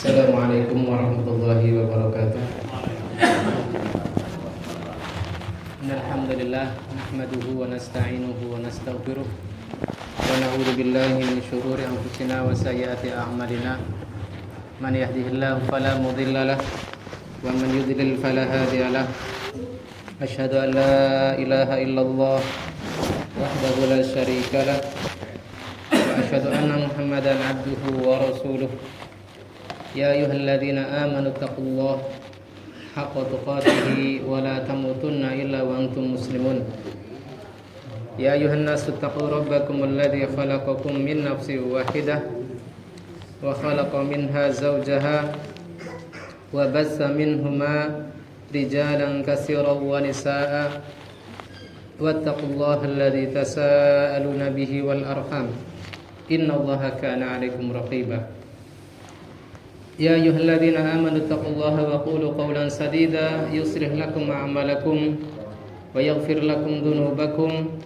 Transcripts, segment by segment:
Assalamualaikum warahmatullahi wabarakatuh. Alhamdulillah nahmaduhu wa nasta'inuhu wa nastaghfiruh wa na'udzu billahi min shururi anfusina wa sayyiati a'malina. Man yahdihillahu fala mudilla lahu wa man yudlil fala hadiya lahu. Asyhadu an la ilaha illallah wahdahu la syarika lahu wa asyhadu anna Muhammadan 'abduhu wa rasuluh. Ya ayyuhalladzina amanu taqullaha haqqa tuqatih wa la tamutunna illa wa antum muslimun. Ya ayyuhan nasu taqu rabbakumul ladzi khalaqakum min nafsin wahidah wa khalaqa minha zawjaha wa bassa minhuma rijalan katsiran wa nisaa'a wattaqullaha alladzi tasaaluna bihi wal arham innallaha kana 'alaikum raqiba. Ya ayyuhalladzina amanu taqullaha wa qulu qawlan sadida yuslih lakum a'malakum wa yaghfir lakum dhunubakum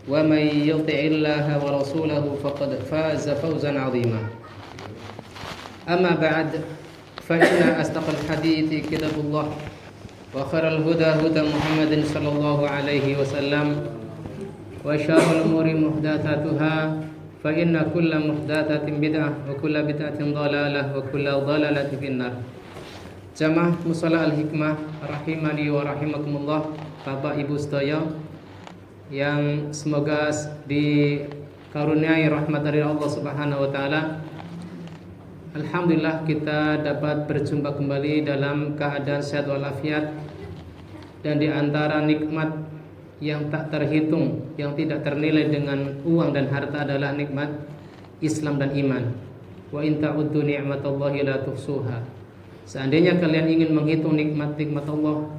wa may yuti'illaha wa rasulahu faqad faza fawzan 'azima. Amma ba'd, fa inna asdaqal hadithi kitabullah wa khairal huda huda Muhammadin sallallahu alaihi wasallam wa syarrul umuri muhdatsatuha fa inna kulla muhdatsatin bid'ah wa kulla bid'atin dhalalah wa kulla dhalalatin finnar. Jamaah Mushola Al-Hikmah rahimani wa rahimakumullah, Bapak Ibu sedaya yang semoga dikaruniai rahmat dari Allah Subhanahu wa taala. Alhamdulillah kita dapat berjumpa kembali dalam keadaan sehat walafiat, dan di antara nikmat yang tak terhitung, yang tidak ternilai dengan uang dan harta adalah nikmat Islam dan iman. Wa in ta'uddu ni'matallahi la tuhsuha. Seandainya kalian ingin menghitung nikmat-nikmat Allah,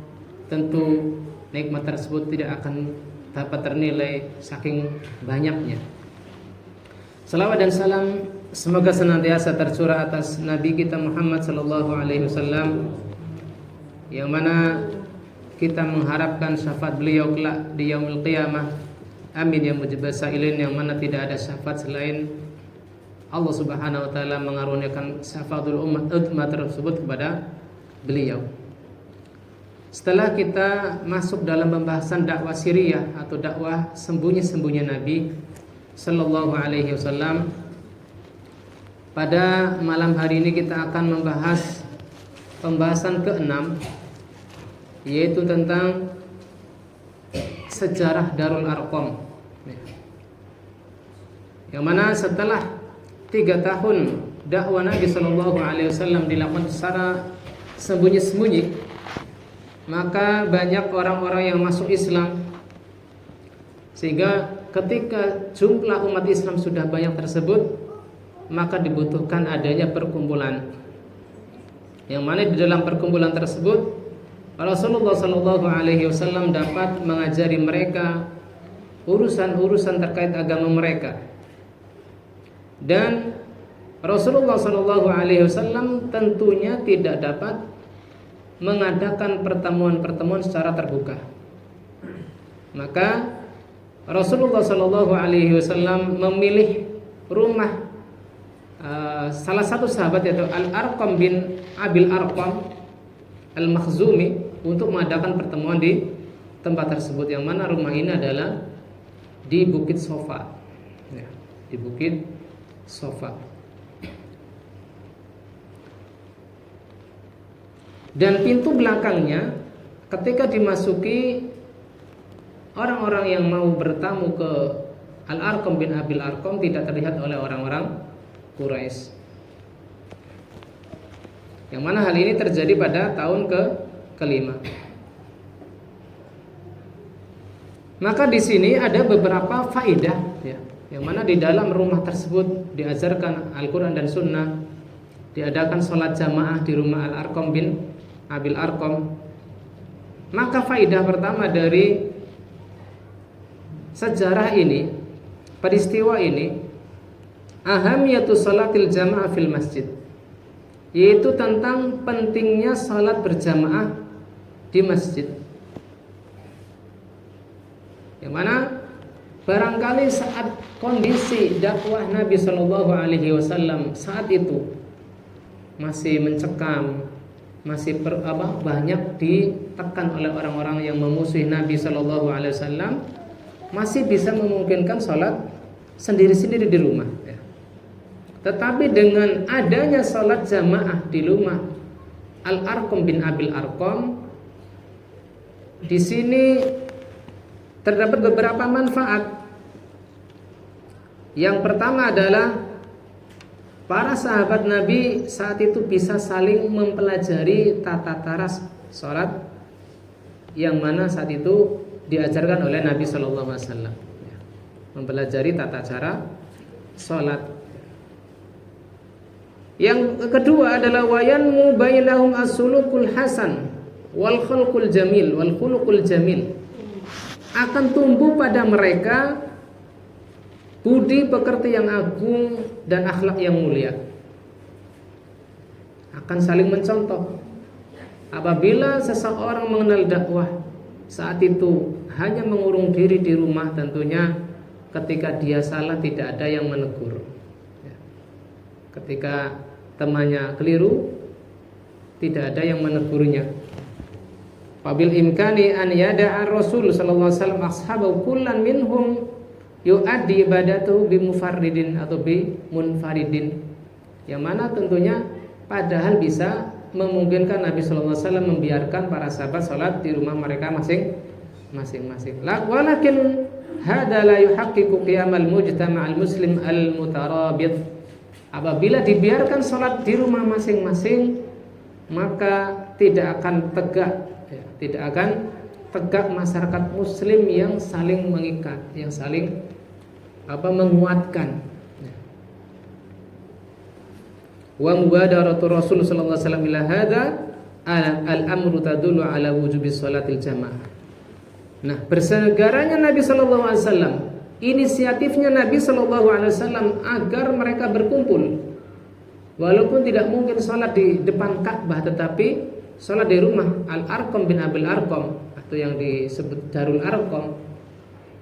tentu nikmat tersebut tidak akan dapat ternilai saking banyaknya. Salawat dan salam semoga senantiasa tercurah atas Nabi kita Muhammad sallallahu alaihi wasallam, yang mana kita mengharapkan syafaat beliau kelak di yaumil qiyamah. Amin ya mujibas sa'ilin, yang mana tidak ada syafaat selain Allah Subhanahu wa taala mengaruniakan syafaatul umat tersebut kepada beliau. Setelah kita masuk dalam pembahasan dakwah sirriyah atau dakwah sembunyi-sembunyi Nabi sallallahu alaihi wasallam, pada malam hari ini kita akan membahas pembahasan ke-6, yaitu tentang sejarah Darul Arqam, yang mana setelah 3 tahun dakwah Nabi Sallallahu Alaihi Wasallam dilakukan secara sembunyi-sembunyi, maka banyak orang-orang yang masuk Islam, sehingga ketika jumlah umat Islam sudah banyak tersebut, maka dibutuhkan adanya perkumpulan, yang mana di dalam perkumpulan tersebut Rasulullah Sallallahu Alaihi Wasallam dapat mengajari mereka urusan-urusan terkait agama mereka, dan Rasulullah Sallallahu Alaihi Wasallam tentunya tidak dapat mengadakan pertemuan-pertemuan secara terbuka. Maka Rasulullah Sallallahu Alaihi Wasallam memilih rumah salah satu sahabat, yaitu Al-Arqam bin Abil Arqam Al-Makhzumi, untuk mengadakan pertemuan di tempat tersebut, yang mana rumah ini adalah di Bukit Sofa, ya, di Bukit Sofa. Dan pintu belakangnya ketika dimasuki, orang-orang yang mau bertamu ke Al-Arqam bin Abil Arqam tidak terlihat oleh orang-orang Quraisy, yang mana hal ini terjadi pada tahun ke-5. Maka di sini ada beberapa faedah, ya, yang mana di dalam rumah tersebut diajarkan Al-Quran dan Sunnah, diadakan sholat jamaah di rumah Al-Arqam bin Abil Arqam. Maka faedah pertama dari sejarah ini, peristiwa ini, ahamiyatu sholatil jamaah fil masjid, yaitu tentang pentingnya salat berjamaah di masjid. Yang mana barangkali saat kondisi dakwah Nabi Shallallahu Alaihi Wasallam saat itu masih mencekam, masih banyak ditekan oleh orang-orang yang memusuhi Nabi Shallallahu Alaihi Wasallam, masih bisa memungkinkan sholat sendiri-sendiri di rumah. Ya. Tetapi dengan adanya sholat jamaah di rumah Al-Arqam bin Abil Arqam, di sini terdapat beberapa manfaat. Yang pertama adalah para sahabat Nabi saat itu bisa saling mempelajari tata cara sholat yang mana saat itu diajarkan oleh Nabi Shallallahu Alaihi Wasallam. Mempelajari tata cara sholat. Yang kedua adalah wayanmu bainahum as-sulukul hasan wal khulqul jamil wal khuluqul jamil. Akan tumbuh pada mereka budi pekerti yang agung dan akhlak yang mulia. Akan saling mencontoh. Apabila seseorang mengenal dakwah, saat itu hanya mengurung diri di rumah, tentunya ketika dia salah tidak ada yang menegur. Ketika temannya keliru, tidak ada yang menegurnya. Fabil imkani an yada'a Rasul sallallahu alaihi wasallam ashabahu kullan minhum yu'addi ibadatuhu bimufarridin atau bimunfaridin, yang mana tentunya padahal bisa memungkinkan Nabi sallallahu alaihi wasallam membiarkan para sahabat salat di rumah mereka masing-masing. Walakin hada la yuhaqqiqu qiyamal mujtama'al muslim al-mutarabit. Apabila dibiarkan salat di rumah masing-masing, maka tidak akan tegak masyarakat muslim yang saling mengikat, yang saling menguatkan. Wa mubadaratu Rasul sallallahu alaihi wasallam ila hada al-amru tadullu ala wujubi sholatil jamaah. Nah, bersegaranya Nabi sallallahu alaihi wasallam, inisiatifnya Nabi sallallahu alaihi wasallam agar mereka berkumpul. Walaupun tidak mungkin sholat di depan Ka'bah, tetapi sholat di rumah Al-Arqam bin Abil Arqam atau yang disebut Darul Arqam.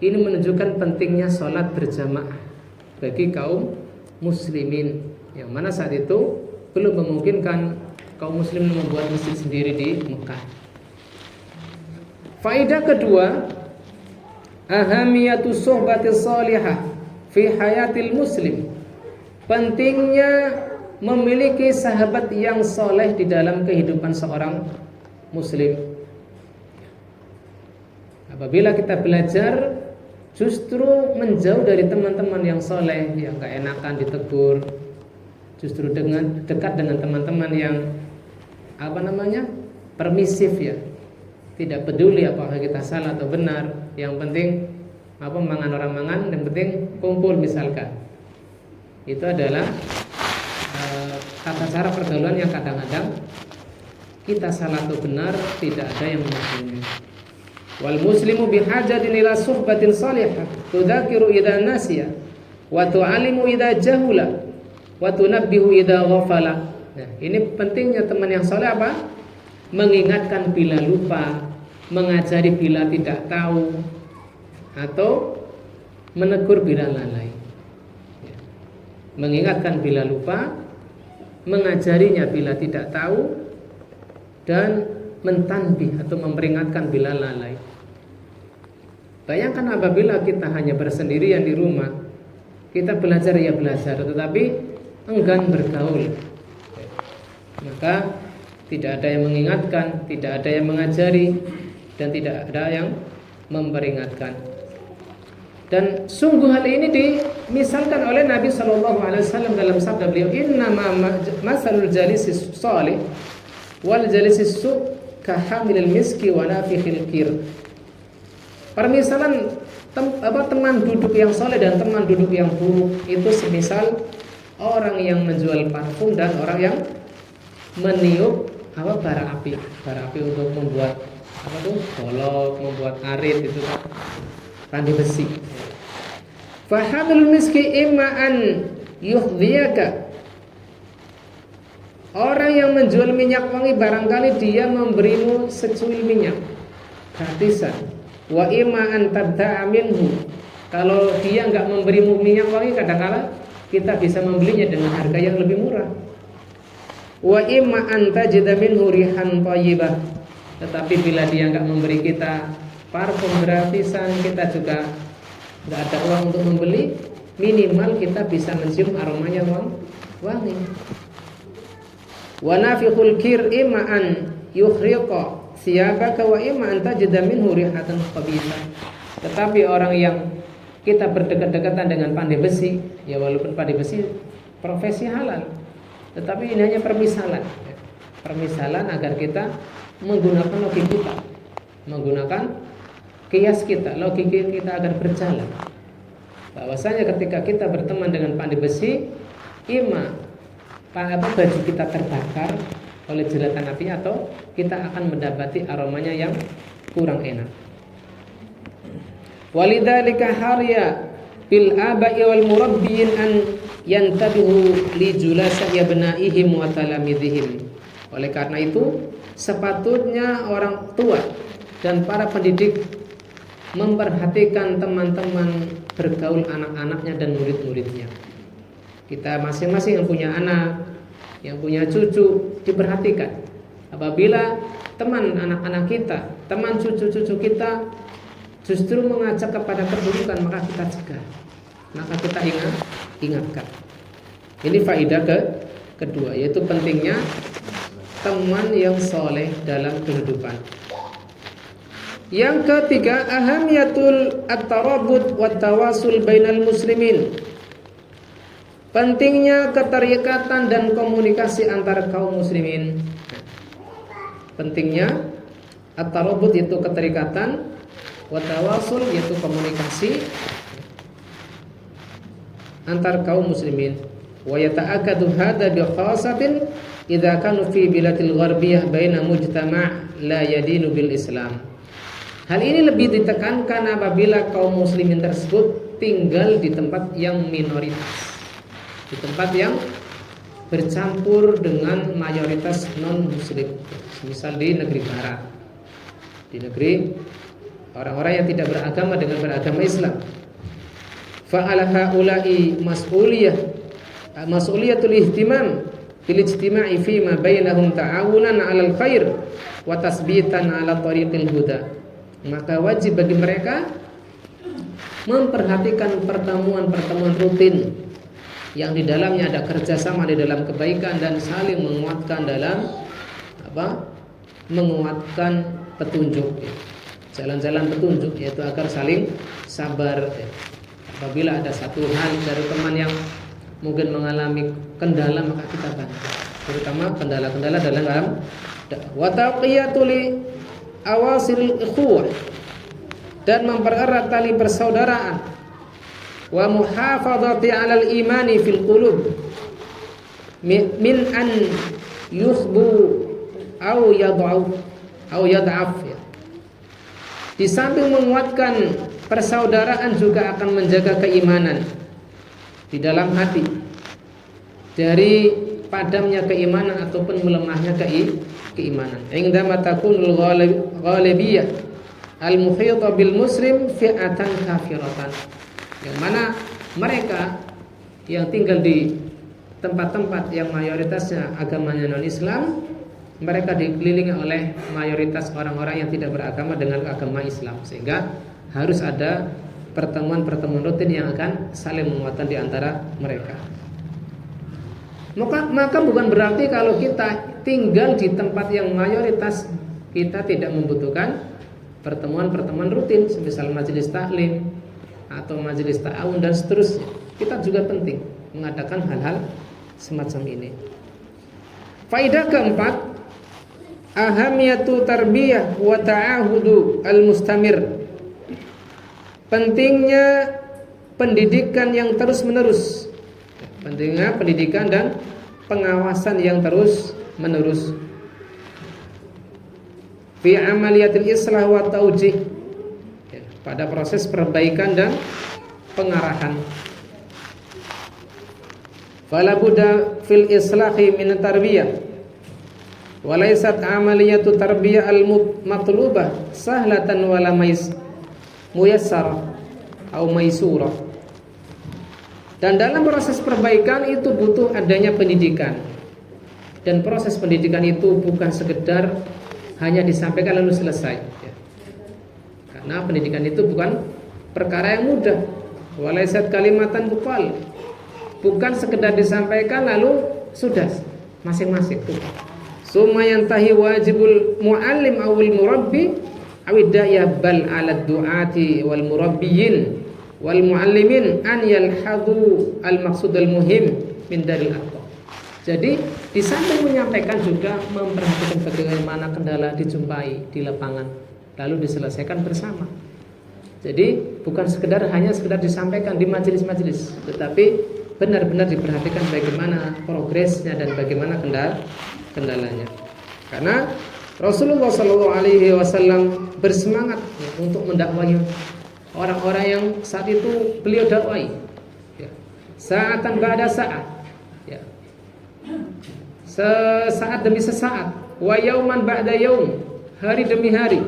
Ini menunjukkan pentingnya sholat berjamaah bagi kaum muslimin, yang mana saat itu belum memungkinkan kaum muslimin membuat masjid sendiri di Mekah. Faedah kedua, ahamiyatu suhbati salihah fi hayatil muslim. Pentingnya memiliki sahabat yang soleh di dalam kehidupan seorang muslim. Apabila kita belajar justru menjauh dari teman-teman yang soleh, yang gak enakan ditegur, justru dekat dengan teman-teman yang permisif ya, tidak peduli apakah kita salah atau benar, yang penting mangan orang mangan, yang penting kumpul misalkan. Itu adalah tata cara pergaulan yang kadang-kadang kita salah atau benar tidak ada yang mengakuinya. Wal muslimu bihajatin ila suhbatin salihah tudzakiru idza nasiya wa tu'allimu idza jahula wa tunabbihu idza ghafala. Nah, ini pentingnya teman yang saleh mengingatkan bila lupa, mengajari bila tidak tahu, atau menegur bila lalai. Mengingatkan bila lupa, mengajarinya bila tidak tahu, dan mentanbih atau memperingatkan bila lalai. Bayangkan apabila kita hanya bersendirian di rumah, kita belajar ya belajar, tetapi enggan bergaul, maka tidak ada yang mengingatkan, tidak ada yang mengajari, dan tidak ada yang memperingatkan. Dan sungguh hal ini dimisalkan oleh Nabi SAW dalam sabda beliau, innama masalul jalisis salih wal jalisis su' kahamilil miski wa nafikhil kir. Permisalan teman duduk yang soleh dan teman duduk yang buruk itu semisal orang yang menjual parfum dan orang yang meniup bara api untuk membuat golok, membuat arit, itu randi besi. Fahamil miski imma an yuhdhiyaka. Orang yang menjual minyak wangi barangkali dia memberimu secuil minyak gratisan. Wa imma an tabta'a minhu. Kalau dia enggak memberimu minyak wangi, kadang-kala kita bisa membelinya dengan harga yang lebih murah. wa imma an tajida minhu rihan thayyibah. Tetapi bila dia enggak memberi kita parfum gratisan, kita juga enggak ada uang untuk membeli, minimal kita bisa mencium aromanya wangi. Wa nafikhul kir imma an yukhriqa thiyabaka wa imma an tajida minhu rihatan khabithah. Tetapi orang yang kita berdekat-dekatan dengan pandai besi, ya walaupun pandai besi profesi halal, tetapi ini hanya permisalan. Permisalan agar kita menggunakan logika kita, menggunakan kias kita, logika kita agar berjalan. Bahwasanya ketika kita berteman dengan pandai besi, baju kita terbakar oleh jeratan api atau kita akan mendapati aromanya yang kurang enak. Walidzalika harya bil aba'i wal murabbiin an yantabihu li julasa yabnaihim wa talamidhihim. Oleh karena itu sepatutnya orang tua dan para pendidik memperhatikan teman-teman bergaul anak-anaknya dan murid-muridnya. Kita masing-masing yang punya anak, yang punya cucu, diperhatikan. Apabila teman anak-anak kita, teman cucu-cucu kita justru mengajak kepada keburukan, maka kita cegah, maka kita ingatkan. Ini faedah kedua, yaitu pentingnya teman yang soleh dalam kehidupan. Yang ketiga, ahamiyatul at-tarabut wat tawasul bainal muslimin. Pentingnya keterikatan dan komunikasi antara kaum muslimin. Pentingnya at-tarabut yaitu keterikatan, wa tawasul yaitu komunikasi antar kaum muslimin. Wa yata'akkadu hadza bi khasatin idza kanu fi biladil gharbiyah baina mujtama' la yadinu bil Islam. Hal ini lebih ditekankan apabila kaum muslimin tersebut tinggal di tempat yang minoritas, di tempat yang bercampur dengan mayoritas non muslim. Misal di negeri barat, di negeri orang-orang yang tidak beragama dengan beragama Islam. Fa'ala haula'i mas'uliyatul ihtimam bil ijtima'i fi ma bainahum ta'awunan 'alal khair wa tasbitan 'ala tariqil huda. Maka wajib bagi mereka memperhatikan pertemuan-pertemuan rutin yang di dalamnya ada kerjasama di dalam kebaikan dan saling menguatkan dalam menguatkan petunjuk, jalan-jalan petunjuk, yaitu agar saling sabar. Apabila ada satu hal dari teman yang mungkin mengalami kendala, maka kita bantu, terutama kendala-kendala dalam wa taqiyatul awasil ukhuwah, dan mempererat tali persaudaraan, wa muhafadzati 'alal imani fil qulub min an yukhbu au yad'af. Di samping menguatkan persaudaraan juga akan menjaga keimanan di dalam hati dari padamnya keimanan ataupun melemahnya keimanan. Indama takunul ghalibiyah al-muhita bil muslim fi'atan kafiratan. Yang mana mereka yang tinggal di tempat-tempat yang mayoritasnya agamanya non-Islam, mereka dikelilingi oleh mayoritas orang-orang yang tidak beragama dengan agama Islam, sehingga harus ada pertemuan-pertemuan rutin yang akan saling menguatkan di antara mereka. Maka bukan berarti kalau kita tinggal di tempat yang mayoritas kita tidak membutuhkan pertemuan-pertemuan rutin, semisal majelis taklim atau majelis ta'awun dan seterusnya. Kita juga penting mengadakan hal-hal semacam ini. Faedah keempat, ahamiyatu tarbiyah wa ta'ahudu al-mustamir. Pentingnya pendidikan yang terus-menerus. Pentingnya pendidikan dan pengawasan yang terus-menerus. Fi amaliyatil islah wa taujih, pada proses perbaikan dan pengarahan. Fala budda fil islahi min tarbiyah wa laysat amaliyatu tarbiyah al matlubah sahlatan wala muyassarah atau maisurah. Dan dalam proses perbaikan itu butuh adanya pendidikan. Dan proses pendidikan itu bukan sekedar hanya disampaikan lalu selesai ya. Karena pendidikan itu bukan perkara yang mudah. Walaysat kalimatan buqal. Bukan sekedar disampaikan lalu sudah masing-masing tuh. Summa yantahi wajibul muallim awil murabbi awidaya bal ala du'ati wal murabbiyin wal muallimin an yalhadu al maqsud al muhim min daril aqwa. Jadi di samping menyampaikan juga memperhatikan bagaimana kendala dijumpai di lapangan lalu diselesaikan bersama. Jadi bukan hanya sekedar disampaikan di majelis-majelis, tetapi benar-benar diperhatikan bagaimana progresnya dan bagaimana kendalanya. Karena Rasulullah SAW bersemangat ya, untuk mendakwahi orang-orang yang saat itu beliau dakwai ya. Sa'atan ba'da sa'at ya. Sesaat demi sesaat, wa yauman ba'da yaum, hari demi hari,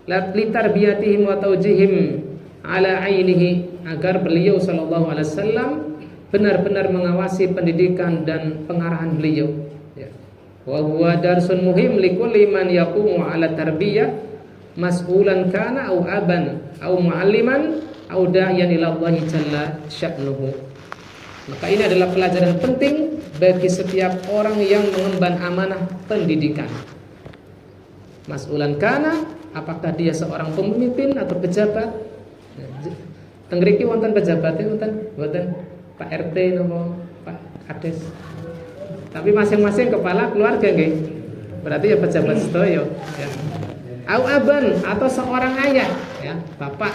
litarbiyatihim wa taujihim ala ainihi, agar beliau sallallahu alaihi wasallam benar-benar mengawasi pendidikan dan pengarahan beliau ya. Wa huwa darsun muhim likulli man yaqumu ala tarbiyah mas'ulan kana au aban au mualliman au da'iyan ila Allah jalla sya'nuhu. Maka ini adalah pelajaran penting bagi setiap orang yang mengemban amanah pendidikan. Mas'ulan kana, apakah dia seorang pemimpin atau pejabat? Tengriki wonten pejabatnya wonten Pak RT nopo Pak Kades. Tapi masing-masing kepala keluarga nggih. Berarti ya pejabat sedaya ya. Au aban, atau seorang ayah ya, bapak.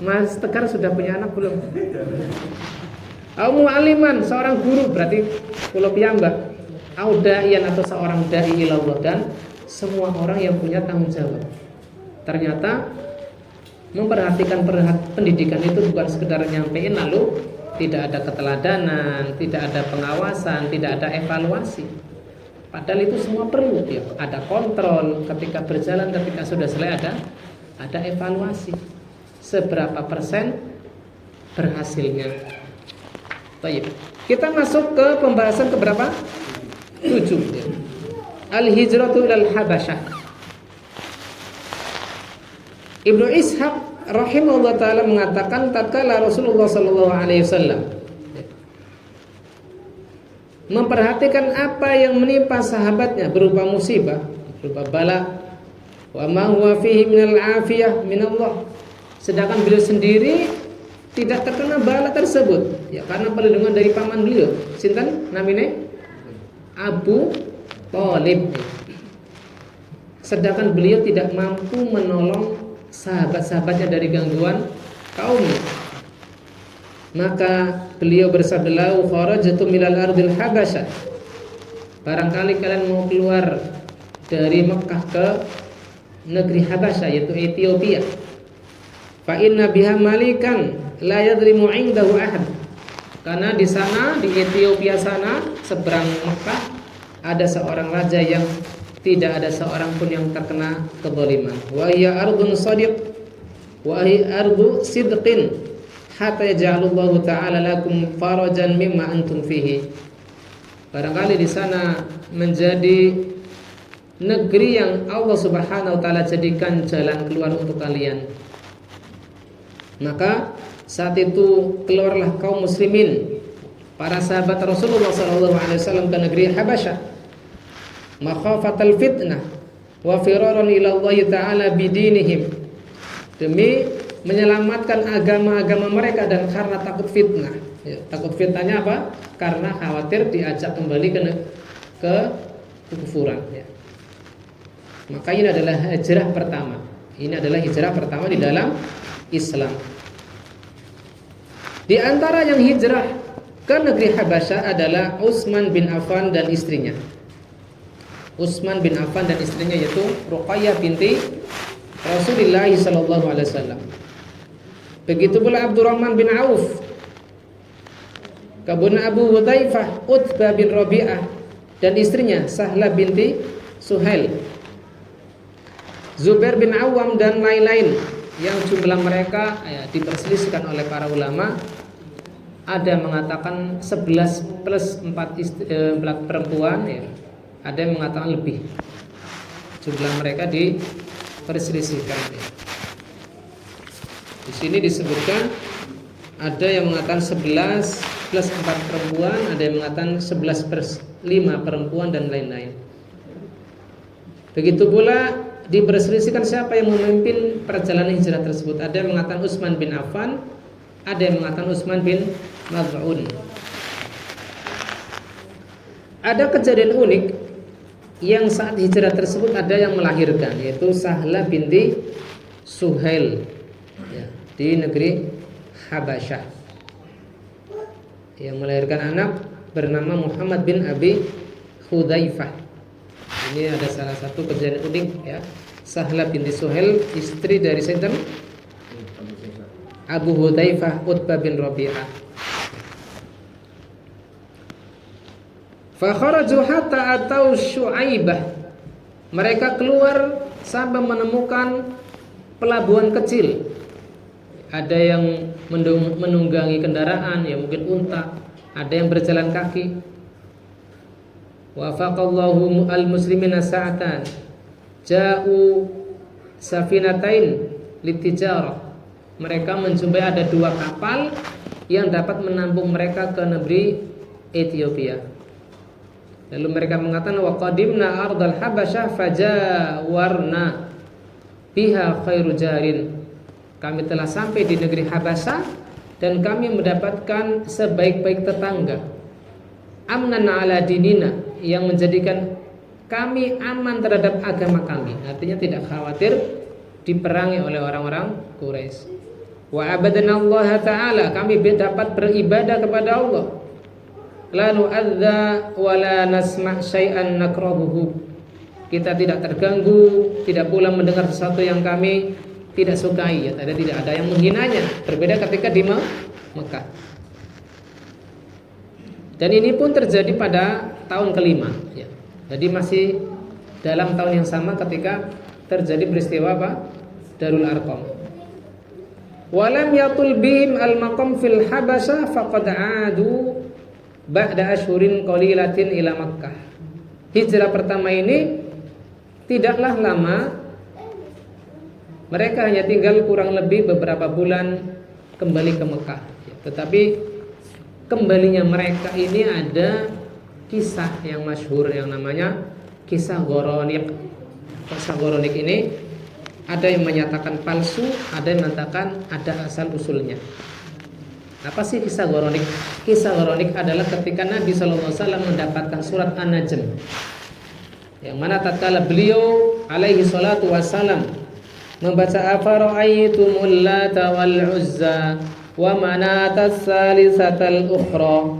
Mas Tegar sudah punya anak belum? Au mu'alliman, seorang guru, berarti kula piyambak. Au da'iyan, atau seorang dai ilallah, dan semua orang yang punya tanggung jawab. Ternyata memperhatikan pendidikan itu bukan sekedar nyampein lalu tidak ada keteladanan, tidak ada pengawasan, tidak ada evaluasi. Padahal itu semua perlu ya. Ada kontrol ketika berjalan, ketika sudah selesai ada evaluasi. Seberapa persen berhasilnya. Baik. Kita masuk ke pembahasan keberapa? 7 ya. Al-hijratu ilal Habasyah. Ibnu Ishaq rahimahullah taala mengatakan tatkala Rasulullah sallallahu alaihi wasallam memperhatikan apa yang menimpa sahabatnya berupa musibah, berupa bala, wa ma huwa fihi minal afiyah minallah. Sedangkan beliau sendiri tidak terkena bala tersebut ya, karena perlindungan dari paman beliau, sinten namine? Abu Thalib. Sedangkan beliau tidak mampu menolong sahabat-sahabatnya dari gangguan kaumnya. Maka beliau bersabda, "Lau kharajtu minal ardil Habasyah." Barangkali kalian mau keluar dari Mekah ke negeri Habasyah, yaitu Ethiopia. Fa inna biha malikan la yadrimu 'indahu ahad. Karena di sana, di Ethiopia sana, seberang Mekah, ada seorang raja yang tidak ada seorang pun yang terkena kezaliman. Wa hiya ardun shadiq wa hiya ardu sidqin hatta yaj'alullahu ta'ala lakum farajan mimma antum fihi. Barangkali di sana menjadi negeri yang Allah Subhanahu wa taala jadikan jalan keluar untuk kalian. Maka saat itu keluarlah kaum muslimin, para sahabat Rasulullah SAW ke negeri Habasyah, makhafatal fitnah wa firaran ila Allah ta'ala bidinihim, demi menyelamatkan agama-agama mereka dan karena takut fitnah ya, takut fitnahnya apa? Karena khawatir diajak kembali ke kekufuran ya. Maka ini adalah hijrah pertama. Ini adalah hijrah pertama di dalam Islam. Di antara yang hijrah ke negeri Habasyah adalah Utsman bin Affan dan istrinya. Utsman bin Affan dan istrinya yaitu Ruqayyah binti Rasulullah sallallahu alaihi wasallam. Begitu pula Abdurrahman bin Auf, kemudian Abu Hudzaifah, Utbah bin Rabi'ah dan istrinya Sahlah binti Suhail, Zubair bin Awam dan lain-lain yang jumlah mereka ya, diperselisihkan oleh para ulama Ada yang mengatakan 11 plus 4 perempuan ya. Ada yang mengatakan lebih. Jumlah mereka diperselisihkan ya. Di sini disebutkan ada yang mengatakan 11 plus 4 perempuan, ada yang mengatakan 11 plus 5 perempuan dan lain-lain. Begitu pula diperselisihkan siapa yang memimpin perjalanan hijrah tersebut. Ada yang mengatakan Utsman bin Affan, ada yang mengatakan Utsman bin Maz'un. Ada kejadian unik yang saat hijrah tersebut ada yang melahirkan, yaitu Sahla binti Suhail ya, di negeri Habasyah, yang melahirkan anak bernama Muhammad bin Abi Hudzaifah. Ini ada salah satu kejadian unik ya. Sahla binti Suhail, istri dari Sayyidina Abu Hudzaifah Utbah bin Rabi'ah. Fa kharaju hatta atau Syu'aibah. Mereka keluar sampai menemukan pelabuhan kecil. Ada yang menunggangi kendaraan, ya mungkin unta, ada yang berjalan kaki. Wa faqallahu al-muslimina sa'atan ja'u safinatain litijarah. Mereka menjumpai ada 2 kapal yang dapat menampung mereka ke negeri Ethiopia. Lalu mereka mengatakan wa qadimna ardal habasyah fajawarna biha khairu jarin. Kami telah sampai di negeri Habasyah dan kami mendapatkan sebaik-baik tetangga. Amnan ala dinina, yang menjadikan kami aman terhadap agama kami. Artinya tidak khawatir diperangi oleh orang-orang Quraisy. Wa abadana Allah Ta'ala, kami dapat beribadah kepada Allah. La nu'adza wa la nasma' syai'an nakrahuhu. Kita tidak terganggu, tidak pula mendengar sesuatu yang kami tidak sukai ya. Tidak ada yang menghinanya. Berbeda ketika di Mekah. Dan ini pun terjadi pada tahun kelima ya. Jadi masih dalam tahun yang sama ketika terjadi peristiwa apa? Darul Arqam. Walam yatul bihim al-maqam fil Habasyah faqad 'adu ba'da asyhurin qalilatin ila Makkah. Hijrah pertama ini tidaklah lama. Mereka hanya tinggal kurang lebih beberapa bulan kembali ke Mekah. Tetapi kembalinya mereka ini ada kisah yang masyhur yang namanya kisah Ghoronik. Kisah Ghoronik ini ada yang menyatakan palsu, ada yang mengatakan ada asal usulnya. Apa sih kisah Ghoronik? Kisah Ghoronik adalah ketika Nabi SAW mendapatkan surat An-Najm, yang mana tatkala beliau alaihi salatu wassalam membaca afara'aytumul lata wal uzza wa manatas salisatal ukhra.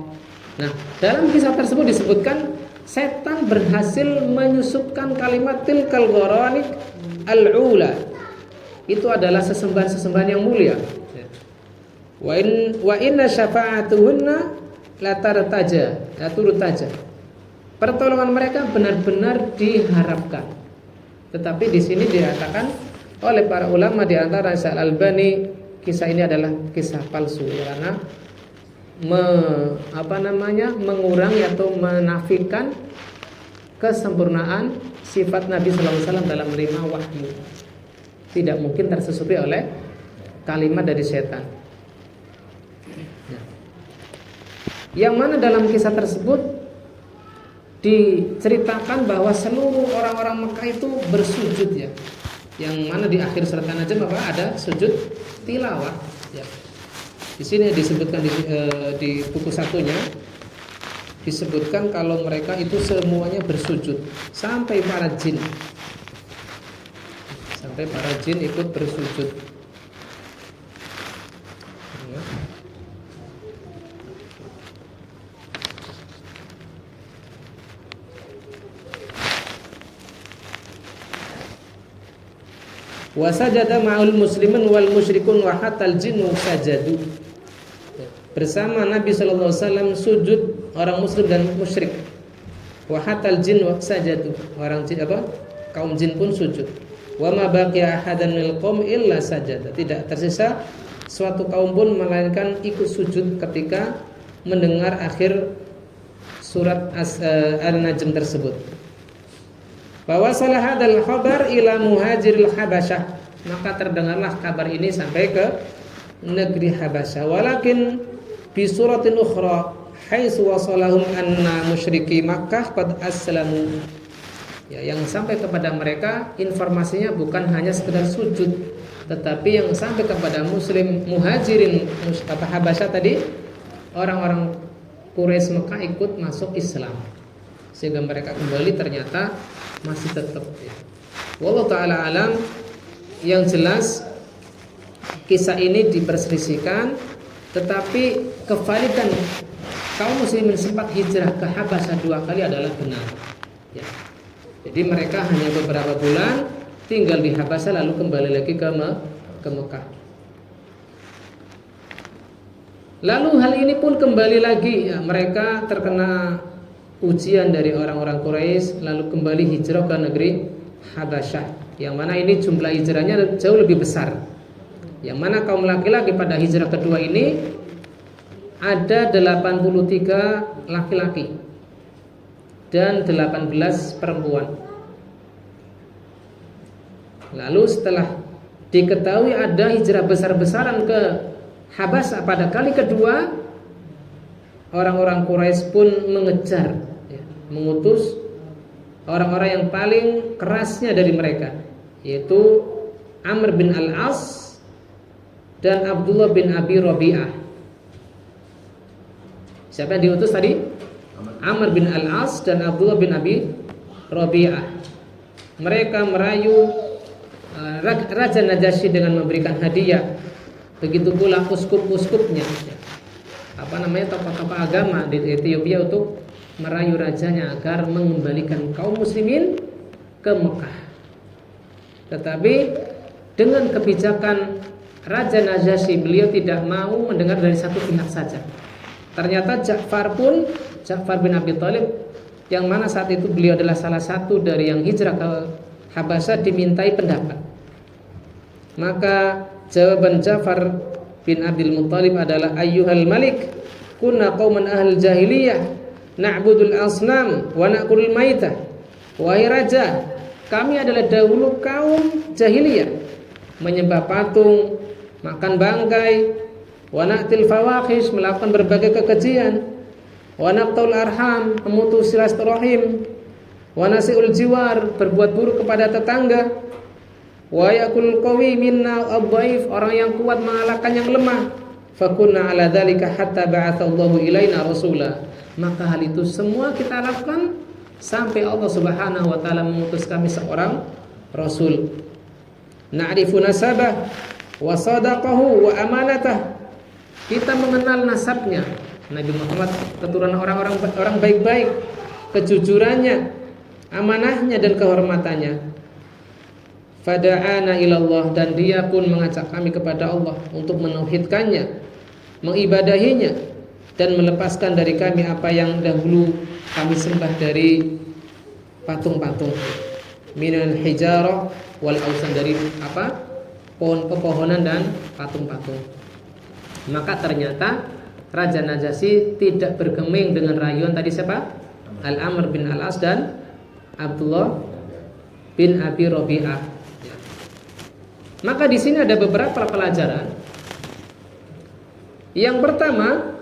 Nah, dalam kisah tersebut disebutkan setan berhasil menyusupkan kalimat tilkal ghoronik al-ula. Itu adalah sesembahan-sesembahan yang mulia. Wa inna syafa'atuhunna la turtaja. Pertolongan mereka benar-benar diharapkan. Tetapi di sini dikatakan oleh para ulama di antara Syekh Al-Albani, kisah ini adalah kisah palsu karena mengurangi atau menafikan kesempurnaan sifat Nabi sallallahu alaihi wasallam dalam menerima wahyu. Tidak mungkin tersusupi oleh kalimat dari setan. Yang mana dalam kisah tersebut diceritakan bahwa seluruh orang-orang Mekah itu bersujud ya. Yang mana di akhir surat An-Najm ada sujud tilawah ya. Di sini disebutkan di buku satunya disebutkan kalau mereka itu semuanya bersujud sampai para jin. Sampai para jin ikut bersujud. Ya. Wa sajada ma'al muslimin wal musyrikun wa hatal jinnu sajadu. Bersama Nabi sallallahu alaihi wasallam sujud orang muslim dan musyrik. Wa hatal jin wa sajadu. Orang jin kaum jin pun sujud. Wa ma baqiya ahadan minal qaum illa sajada. Tidak tersisa suatu kaum pun melainkan ikut sujud ketika mendengar akhir surat An-Najm tersebut. Bahwa salah hadal khabar ila muhajiril Habasyah, maka terdengarlah kabar ini sampai ke negeri Habasyah. Walakin bi suratin ukhra haitsu wasalahum anna musyriki Makkah qad aslamu. Ya, yang sampai kepada mereka informasinya bukan hanya sekedar sujud, tetapi yang sampai kepada muslim muhajirin Habasyah tadi, orang-orang Quraisy Mekah ikut masuk Islam, sehingga mereka kembali ternyata masih tetap ya. Wallahu ta'ala alam. Yang jelas kisah ini diperselisihkan, tetapi kevalidan kaum muslimin sempat hijrah ke Habasyah 2 kali adalah benar ya. Jadi mereka hanya beberapa bulan tinggal di Habasyah lalu kembali lagi ke Mekah. Lalu hal ini pun kembali lagi ya, mereka terkena ujian dari orang-orang Quraisy lalu kembali hijrah ke negeri Habasyah, yang mana ini jumlah hijrahnya jauh lebih besar. Yang mana kaum laki-laki pada hijrah kedua ini ada 83 laki-laki dan 18 perempuan. Lalu setelah diketahui ada hijrah besar-besaran ke Habasyah pada kali kedua, orang-orang Quraisy pun mengejar ya, mengutus orang-orang yang paling kerasnya dari mereka, yaitu Amr bin Al-As dan Abdullah bin Abi Rabi'ah. Siapa yang diutus tadi? Amr bin Al-As dan Abdullah bin Abi Rabi'ah. Mereka merayu Raja Najasyi dengan memberikan hadiah. Begitu pula uskup-uskupnya, tokoh-tokoh agama di Ethiopia, untuk merayu rajanya agar mengembalikan kaum muslimin ke Mekah. Tetapi dengan kebijakan Raja Najasyi, beliau tidak mau mendengar dari satu pihak saja. Ternyata Ja'far bin Abi Thalib, yang mana saat itu beliau adalah salah satu dari yang hijrah ke Habasyah, dimintai pendapat. Maka jawaban Ja'far bin Abdul Muttalib adalah, ayyuhal malik, kunna qauman ahlul jahiliyah na'budul asnam wa na'kulul maitah. Wahai raja, kami adalah dahulu kaum jahiliyah, menyembah patung, makan bangkai, wa na'til fawahish, melakukan berbagai kekejian, wa naqtaul arham, memutus silaturahim, wa nasi'ul jiwar, berbuat buruk kepada tetangga, wa yakul qawi minna ad-dhaif, orang yang kuat mengalahkan yang lemah. Fakunna ala dzalika hatta ba'atsallahu ilaina rasula. Maka hal itu semua kita lakukan sampai Allah Subhanahu wa taala mengutus kami seorang rasul. Na'rifu nasabah wa sadaqahu wa amanatah. Kita mengenal nasabnya Nabi Muhammad, keturunan orang baik-baik, kejujurannya, amanahnya dan kehormatannya. Fada'ana ilallah, dan dia pun mengajak kami kepada Allah untuk menauhidkannya, mengibadahinya, dan melepaskan dari kami apa yang dahulu kami sembah dari patung-patung, minal hijarah wal ausan, dari pohon-pepohonan dan patung-patung. Maka ternyata Raja Najasyi tidak bergeming dengan rayuan tadi siapa? Al-Amr bin Al-As dan Abdullah bin Abi Rabi'ah. Maka di sini ada beberapa pelajaran. Yang pertama,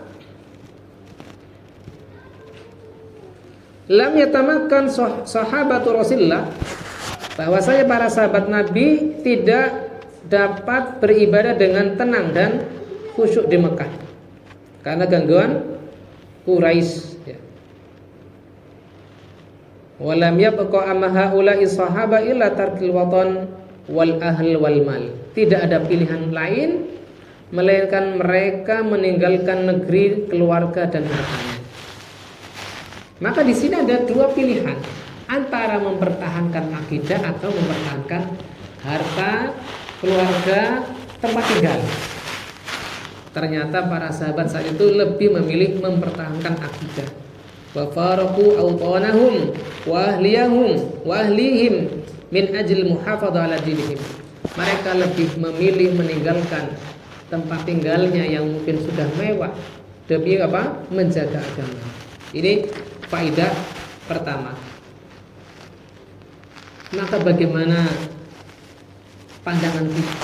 lam yatamakkan sahabatu Rasulullah, bahwasanya para sahabat Nabi tidak dapat beribadah dengan tenang dan khusyuk di Mekah karena gangguan Quraisy ya. Walam yabqa amma haula'i sahaba illa tarkil watan wal ahl wal mal. Tidak ada pilihan lain melainkan mereka meninggalkan negeri, keluarga dan hartanya. Maka di sini ada dua pilihan, antara mempertahankan akidah atau mempertahankan harta, keluarga, tempat tinggal. Ternyata para sahabat saat itu lebih memilih mempertahankan akidah. Wa faraqu awtanahum wa ahlihim min ajli muhafadzah ala dinihim. Mereka lebih memilih meninggalkan tempat tinggalnya yang mungkin sudah mewah demi apa? Menjaga agama. Ini faedah pertama. Maka bagaimana pandangan kita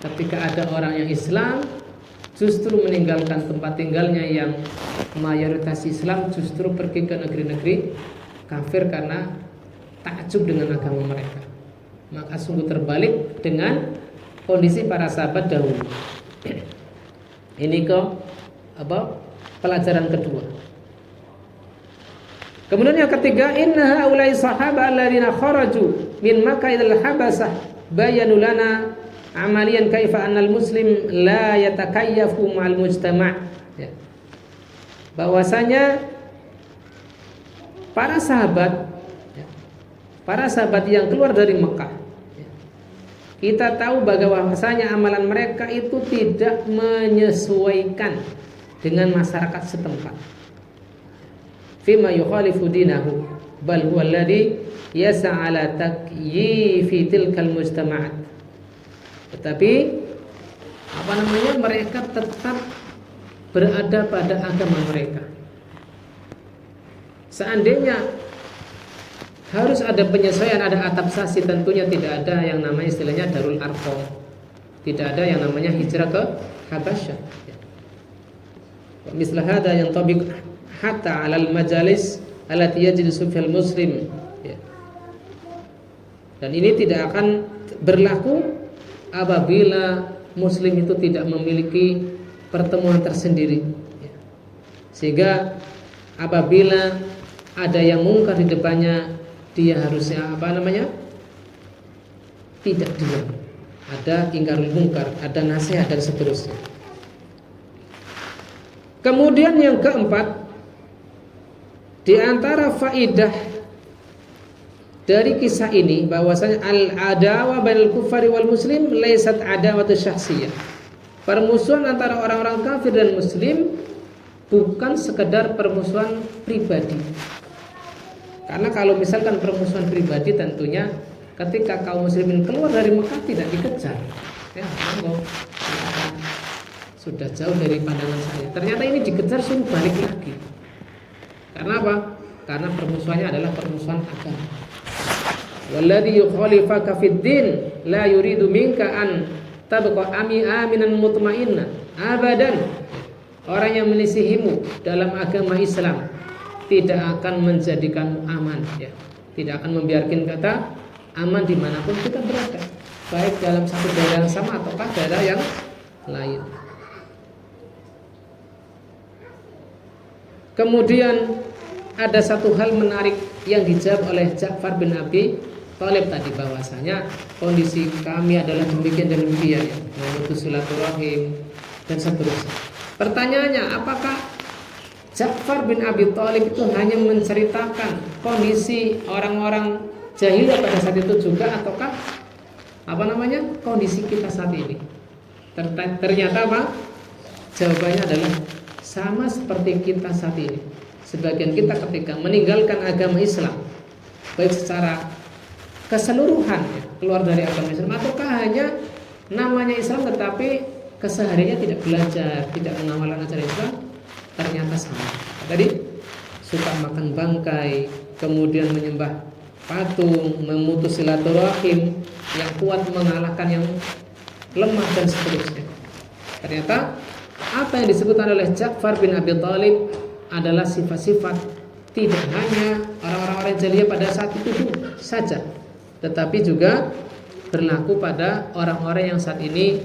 ketika ada orang yang Islam justru meninggalkan tempat tinggalnya yang mayoritas Islam, justru pergi ke negeri-negeri kafir karena takjub dengan agama mereka. Maka sungguh terbalik dengan kondisi para sahabat dahulu. Ini pelajaran kedua. Kemudian yang ketiga, inna haulai sahaba alladziina kharaju min Makkah ilal Habasah bayanu lana amalian kaifa annal muslim la yatakayyafu ma'al mujtama'. Ya. Bahwasanya para sahabat yang keluar dari Mekah, kita tahu bahwasanya amalan mereka itu tidak menyesuaikan dengan masyarakat setempat. Fima yukhalifu dinahu bal huwa alladhi yas'a ala takyifi tilkal mujtama'at. Tetapi mereka tetap berada pada agama mereka. Seandainya harus ada penyesuaian, ada adaptasi, tentunya tidak ada yang namanya istilahnya Darul Arqam. Tidak ada yang namanya hijrah ke Habasyah. Wa misla hadza yantabiq hatta 'alal majalis allati yajlisu fil muslim. Dan ini tidak akan berlaku apabila muslim itu tidak memiliki pertemuan tersendiri. Sehingga apabila ada yang mungkar di depannya, dia harusnya tidak diam. Ada ingkarul mungkar, ada nasihat dan seterusnya. Kemudian yang keempat, di antara faidah dari kisah ini bahwasanya al-adawa bainal kuffari wal muslim laisat adawatu syahsiyah. Permusuhan antara orang-orang kafir dan muslim bukan sekedar permusuhan pribadi. Karena kalau misalkan permusuhan pribadi, tentunya ketika kaum muslimin keluar dari Mekah tidak dikejar. Ya, sudah jauh dari pandangan saya. Ternyata ini dikejar, suruh balik lagi. Karena apa? Karena permusuhannya adalah permusuhan agama. Walladzi yukhalifaka fid din la yuridu minka an tabqa aminan mutmainna abadan. Orang yang menisihimu dalam agama Islam tidak akan menjadikanmu aman, ya. Tidak akan membiarkan kata aman dimanapun kita berada, baik dalam satu daerah yang sama ataukah daerah yang lain. Kemudian ada satu hal menarik yang dijawab oleh Ja'far bin Abi Thalib tadi, bahwasanya kondisi kami adalah demikian dan demikian, ya, memutus silaturahim dan seterusnya. Pertanyaannya, apakah Ja'far bin Abi Thalib itu hanya menceritakan kondisi orang-orang jahiliyah pada saat itu juga, ataukah kondisi kita saat ini? Ternyata apa? Jawabannya adalah sama seperti kita saat ini. Sebagian kita ketika meninggalkan agama Islam, baik secara keseluruhan, ya, keluar dari agama Islam, ataukah hanya namanya Islam tetapi kesehariannya tidak belajar, tidak mengamalkan ajaran Islam, ternyata sama. Tadi suka makan bangkai, kemudian menyembah patung, memutus silaturahim, yang kuat mengalahkan yang lemah dan seterusnya. Ternyata apa yang disebutkan oleh Ja'far bin Abi Thalib adalah sifat-sifat tidak hanya orang-orang jahiliyah pada saat itu saja, tetapi juga berlaku pada orang-orang yang saat ini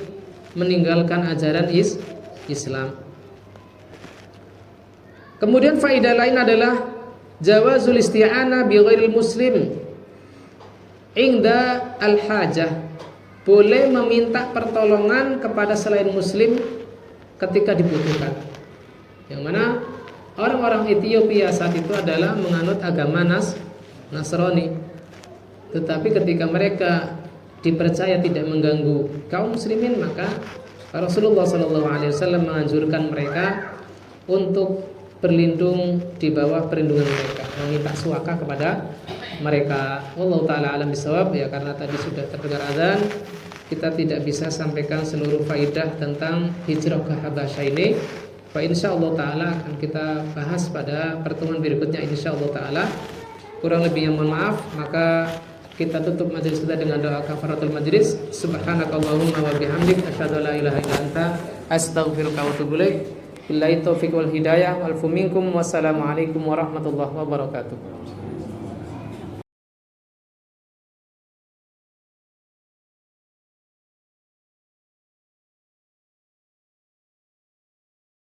meninggalkan ajaran Islam. Kemudian faedah lain adalah jawazul isti'anah bi ghairil muslim inda al-hajah. Boleh meminta pertolongan kepada selain muslim ketika dibutuhkan. Yang mana orang-orang Ethiopia saat itu adalah menganut agama Nasrani. Tetapi ketika mereka dipercaya tidak mengganggu kaum muslimin, maka Rasulullah SAW menganjurkan mereka untuk berlindung di bawah perlindungan mereka, meminta suaka kepada mereka. Wallahu taala alam bisawab, ya, karena tadi sudah terdengar azan, kita tidak bisa sampaikan seluruh faidah tentang hijrah ke Habasyah ini. Fa insyaallah taala akan kita bahas pada pertemuan berikutnya insyaallah taala. Kurang lebihnya mohon maaf, maka kita tutup majelis kita dengan doa kafaratul majlis. Subhanakallahumma wa bihamdik asyhadu an la ilaha illa anta astaghfiruka wa atubu ilaik. Billahi taufiq wal hidayah wal fu minkum. Wassalamualaikum warahmatullahi wabarakatuh.